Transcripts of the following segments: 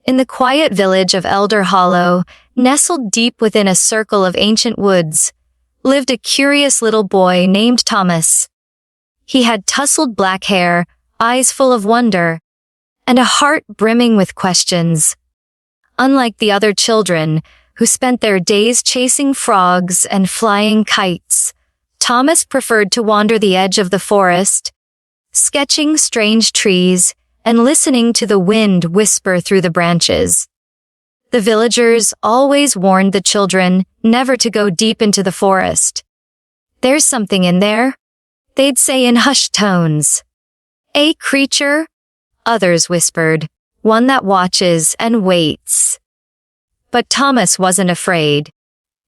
In the quiet village of Elder Hollow, nestled deep within a circle of ancient woods, lived a curious little boy named Thomas. He had tousled black hair, eyes full of wonder, and a heart brimming with questions. Unlike the other children, who spent their days chasing frogs and flying kites, Thomas preferred to wander the edge of the forest, sketching strange trees and listening to the wind whisper through the branches. The villagers always warned the children never to go deep into the forest. "There's something in there," they'd say in hushed tones. "A creature," others whispered, "one that watches and waits." But Thomas wasn't afraid.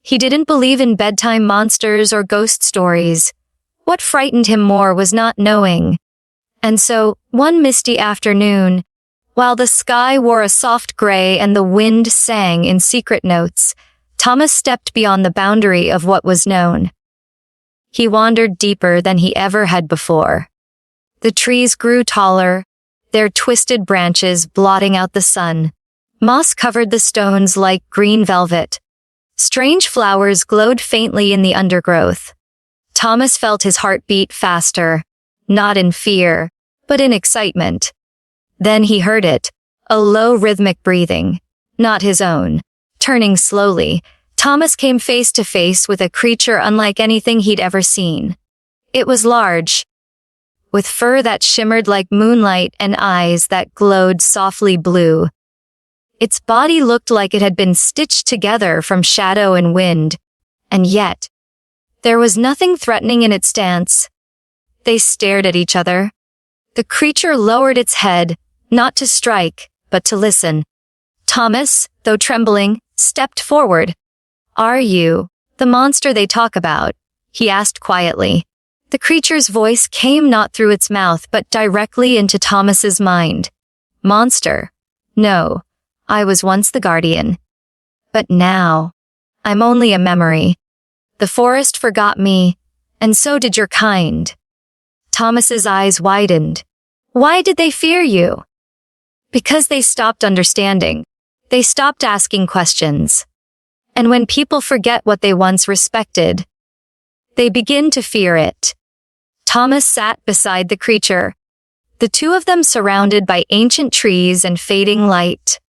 He didn't believe in bedtime monsters or ghost stories. What frightened him more was not knowing. And so, one misty afternoon, while the sky wore a soft gray and the wind sang in secret notes, Thomas stepped beyond the boundary of what was known. He wandered deeper than he ever had before. The trees grew taller, their twisted branches blotting out the sun. Moss covered the stones like green velvet. Strange flowers glowed faintly in the undergrowth. Thomas felt his heart beat faster, not in fear, but in excitement. Then he heard it, a low rhythmic breathing, not his own. Turning slowly, Thomas came face to face with a creature unlike anything he'd ever seen. It was large, with fur that shimmered like moonlight and eyes that glowed softly blue. Its body looked like it had been stitched together from shadow and wind, and yet, there was nothing threatening in its stance. They stared at each other. The creature lowered its head, not to strike, but to listen. Thomas, though trembling, stepped forward. "Are you the monster they talk about?" he asked quietly. The creature's voice came not through its mouth but directly into Thomas's mind. "Monster? No, I was once the guardian. But now, I'm only a memory. The forest forgot me, and so did your kind." Thomas's eyes widened. "Why did they fear you?" "Because they stopped understanding. They stopped asking questions. And when people forget what they once respected, they begin to fear it." Thomas sat beside the creature, the two of them surrounded by ancient trees and fading light.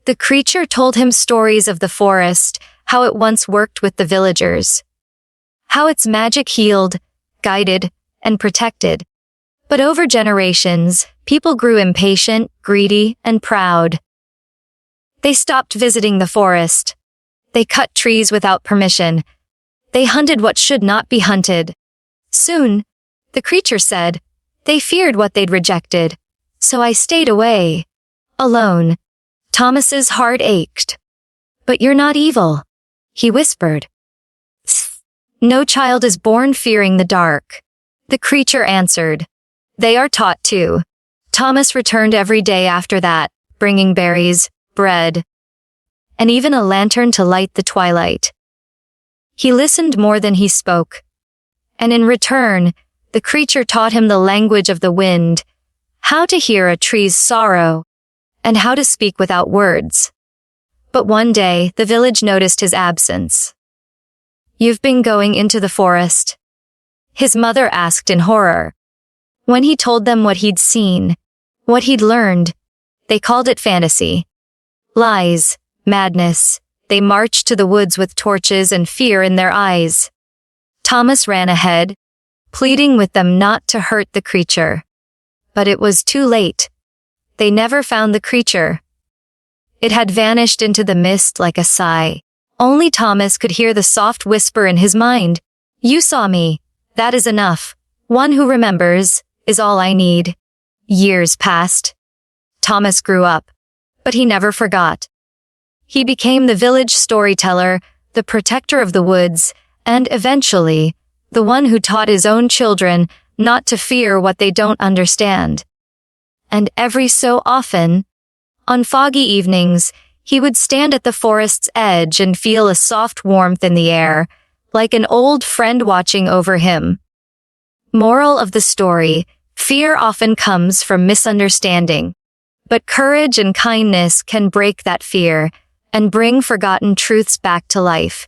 The creature told him stories of the forest, how it once worked with the villagers, how its magic healed, guided, and protected. But over generations, people grew impatient, greedy, and proud. They stopped visiting the forest. They cut trees without permission. They hunted what should not be hunted. Soon, the creature said, they feared what they'd rejected. So I stayed away. Alone. Thomas's heart ached. "But you're not evil," he whispered. "No child is born fearing the dark," the creature answered. "They are taught to." Thomas returned every day after that, bringing berries, bread, and even a lantern to light the twilight. He listened more than he spoke. And in return, the creature taught him the language of the wind, how to hear a tree's sorrow, and how to speak without words. But one day, the village noticed his absence. "You've been going into the forest?" his mother asked in horror. When he told them what he'd seen, what he'd learned, they called it fantasy. Lies, madness. They marched to the woods with torches and fear in their eyes. Thomas ran ahead, pleading with them not to hurt the creature. But it was too late. They never found the creature. It had vanished into the mist like a sigh. Only Thomas could hear the soft whisper in his mind. "You saw me. That is enough. One who remembers is all I need." Years passed. Thomas grew up, but he never forgot. He became the village storyteller, the protector of the woods, and eventually, the one who taught his own children not to fear what they don't understand. And every so often, on foggy evenings, he would stand at the forest's edge and feel a soft warmth in the air, like an old friend watching over him. Moral of the story: fear often comes from misunderstanding. But courage and kindness can break that fear and bring forgotten truths back to life.